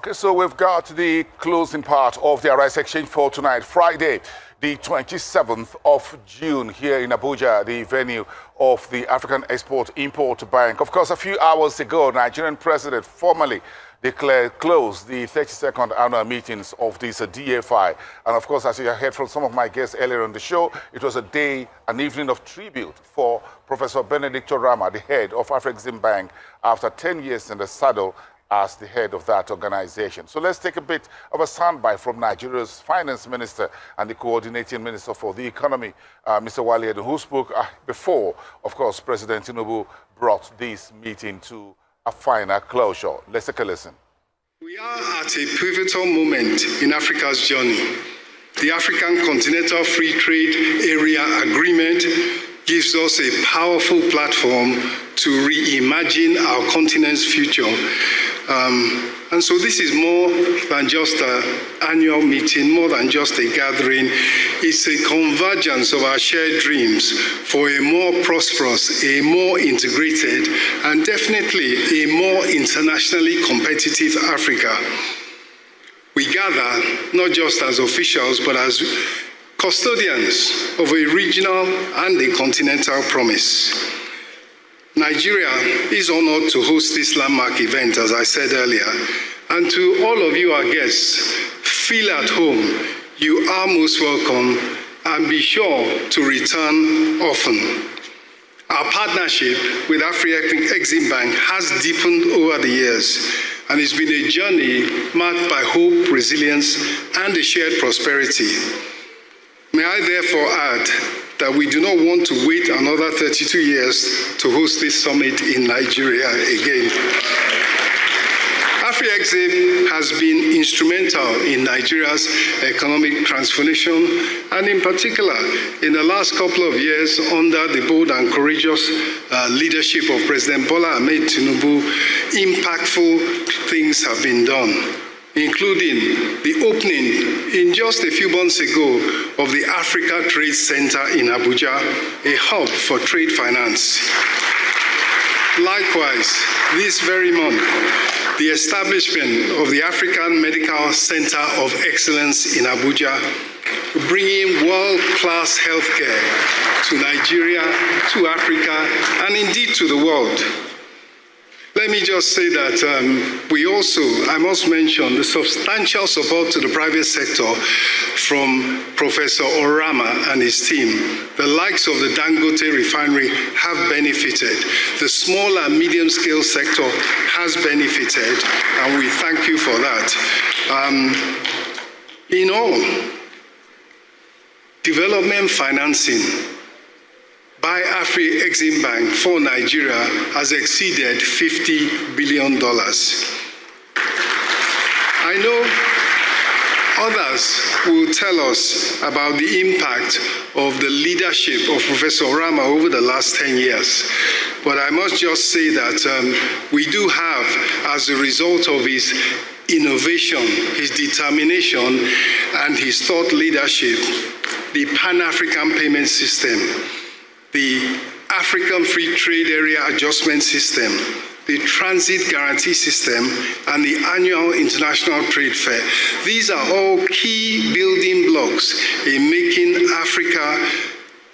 Okay, so we've got the closing part of the Arise Exchange for tonight, Friday, the 27th of June, here in Abuja, the venue of the African Export-Import Bank. Of course, a few hours ago, Nigerian president formally declared closed the 32nd annual meetings of this DFI. And of course, as you heard from some of my guests earlier on the show, it was a day, an evening of tribute for Professor Benedict Orama, the head of Afreximbank, after 10 years in the saddle as the head of that organization. So let's take a bit of a soundbite from Nigeria's finance minister and the coordinating minister for the economy, Mr. Wale Edun, who spoke before, of course, President Tinubu brought this meeting to a final closure. Let's take a listen. We are at a pivotal moment in Africa's journey. The African Continental Free Trade Area Agreement gives us a powerful platform to reimagine our continent's future. And so this is more than just an annual meeting, more than just a gathering. It's a convergence of our shared dreams for a more prosperous, a more integrated, and definitely a more internationally competitive Africa. We gather not just as officials, but as custodians of a regional and a continental promise. Nigeria is honored to host this landmark event, as I said earlier. And to all of you, our guests, feel at home. You are most welcome, and be sure to return often. Our partnership with Afreximbank has deepened over the years, and it's been a journey marked by hope, resilience, and a shared prosperity. May I therefore add that we do not want to wait another 32 years to host this summit in Nigeria again. Afrexim has been instrumental in Nigeria's economic transformation, and in particular, in the last couple of years, under the bold and courageous leadership of President Bola Ahmed Tinubu, impactful things have been done, including the opening in just a few months ago of the Africa Trade Center in Abuja, a hub for trade finance. Likewise, this very month, the establishment of the African Medical Center of Excellence in Abuja, bringing world-class healthcare to Nigeria, to Africa, and indeed to the world. Let me just say that we also, I must mention, the substantial support to the private sector from Professor Orama and his team. The likes of the Dangote refinery have benefited. The small and medium-scale sector has benefited, and we thank you for that. In all, development financing by Afreximbank for Nigeria has exceeded $50 billion. I know others will tell us about the impact of the leadership of Professor Orama over the last 10 years. But I must just say that we do have, as a result of his innovation, his determination, and his thought leadership, the Pan-African Payment System, the African Free Trade Area Adjustment System, the Transit Guarantee System, and the annual International Trade Fair. These are all key building blocks in making Africa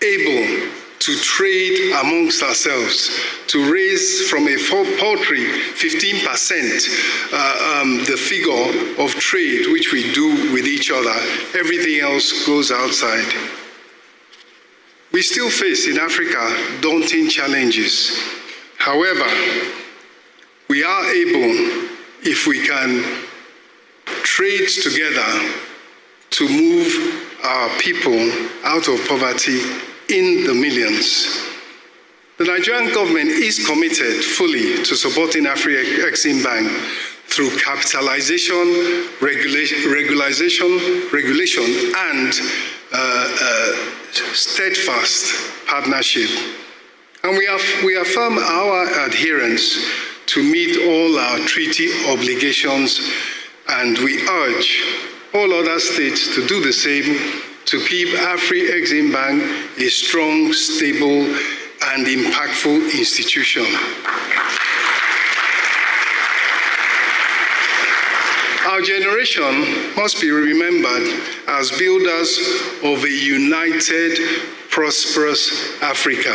able to trade amongst ourselves, to raise from a paltry 15% the figure of trade which we do with each other. Everything else goes outside. We still face in Africa daunting challenges. However, we are able, if we can trade together, to move our people out of poverty in the millions. The Nigerian government is committed fully to supporting Afreximbank through capitalization, regulation, and steadfast partnership. And we affirm our adherence to meet all our treaty obligations, and we urge all other states to do the same, to keep Afreximbank a strong, stable, and impactful institution. Our generation must be remembered as builders of a united, prosperous Africa.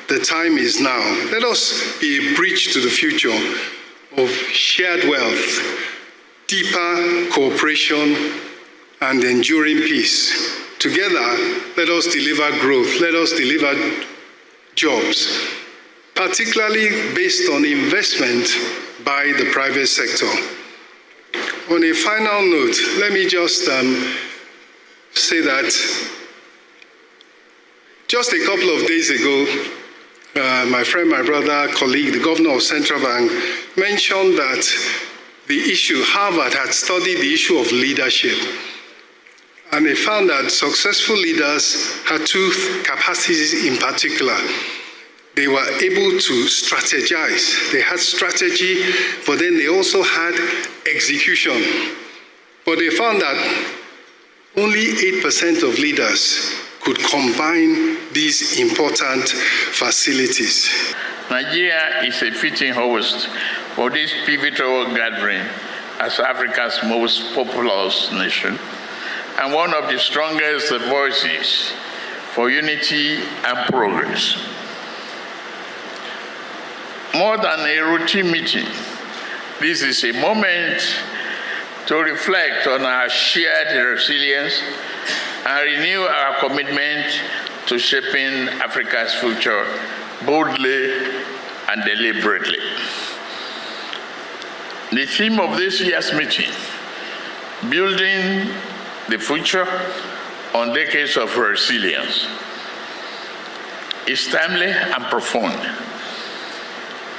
The time is now. Let us be a bridge to the future of shared wealth, deeper cooperation, and enduring peace. Together, let us deliver growth. Let us deliver jobs, particularly based on investment by the private sector. On a final note, let me just say that just a couple of days ago, my friend, my brother, colleague, the governor of Central Bank, mentioned that the issue, Harvard had studied the issue of leadership, and they found that successful leaders had two capacities in particular. They were able to strategize. They had strategy, but then they also had execution. But they found that only 8% of leaders could combine these important facilities. Nigeria is a fitting host for this pivotal gathering as Africa's most populous nation and one of the strongest voices for unity and progress. More than a routine meeting, this is a moment to reflect on our shared resilience and renew our commitment to shaping Africa's future boldly and deliberately. The theme of this year's meeting, Building the Future on Decades of Resilience, is timely and profound.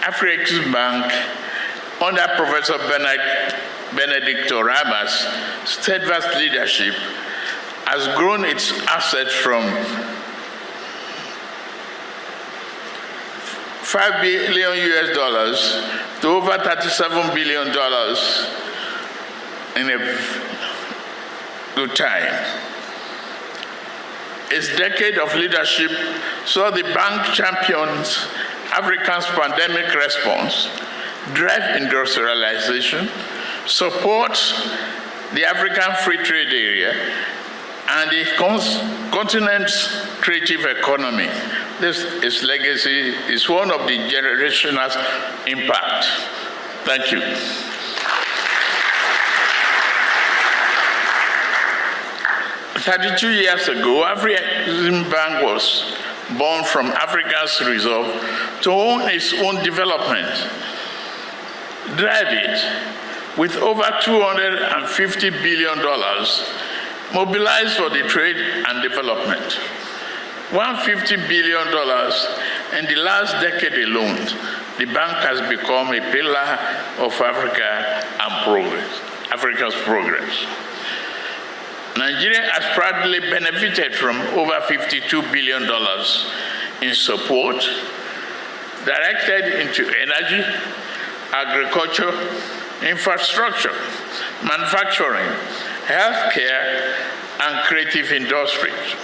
Afreximbank, under Professor Benedict Orama's steadfast leadership, has grown its assets from $5 billion to over $37 billion in a good time. Its decade of leadership saw the bank champions Africa's pandemic response, drive industrialization, support the African Free Trade Area, and the continent's creative economy. Its legacy is one of the generational impact. Thank you. "32 years ago, Afreximbank was born from Africa's resolve to own its own development, drive it with over $250 billion mobilized for the trade and development. $150 billion in the last decade alone, the bank has become a pillar of Africa and progress, Africa's progress. Nigeria has proudly benefited from over $52 billion in support directed into energy, agriculture, infrastructure, manufacturing, healthcare, and creative industries.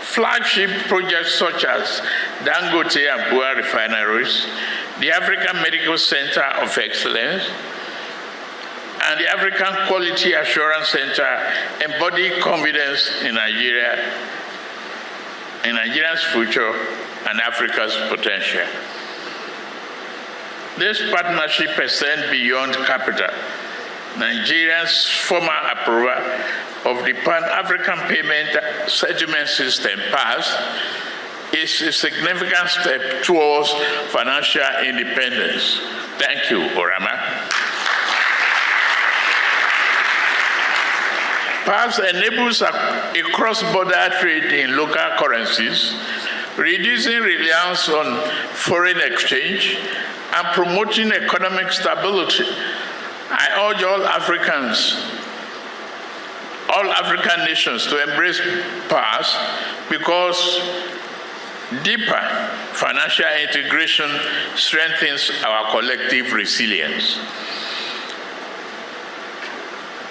Flagship projects such as Dangote and Bua refineries, the African Medical Center of Excellence, and the African Quality Assurance Center embody confidence in Nigeria, in Nigeria's future and Africa's potential. This partnership extends beyond capital. Nigeria's former approval of the Pan-African Payment Settlement System, PASS, is a significant step towards financial independence. Thank you, Orama. PASS enables a cross-border trade in local currencies, reducing reliance on foreign exchange and promoting economic stability. I urge all African nations to embrace PASS because deeper financial integration strengthens our collective resilience.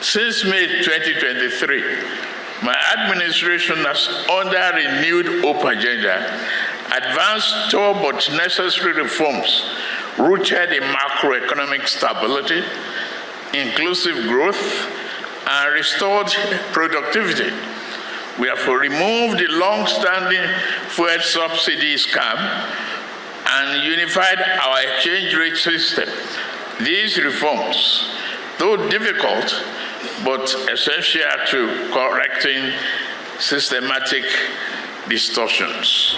Since May 2023, my administration has, under a renewed hope agenda, advanced toward but necessary reforms rooted in macroeconomic stability inclusive growth, and restored productivity. We have removed the long-standing fuel subsidy scam and unified our exchange rate system. These reforms, though difficult, but essential to correcting systematic distortions.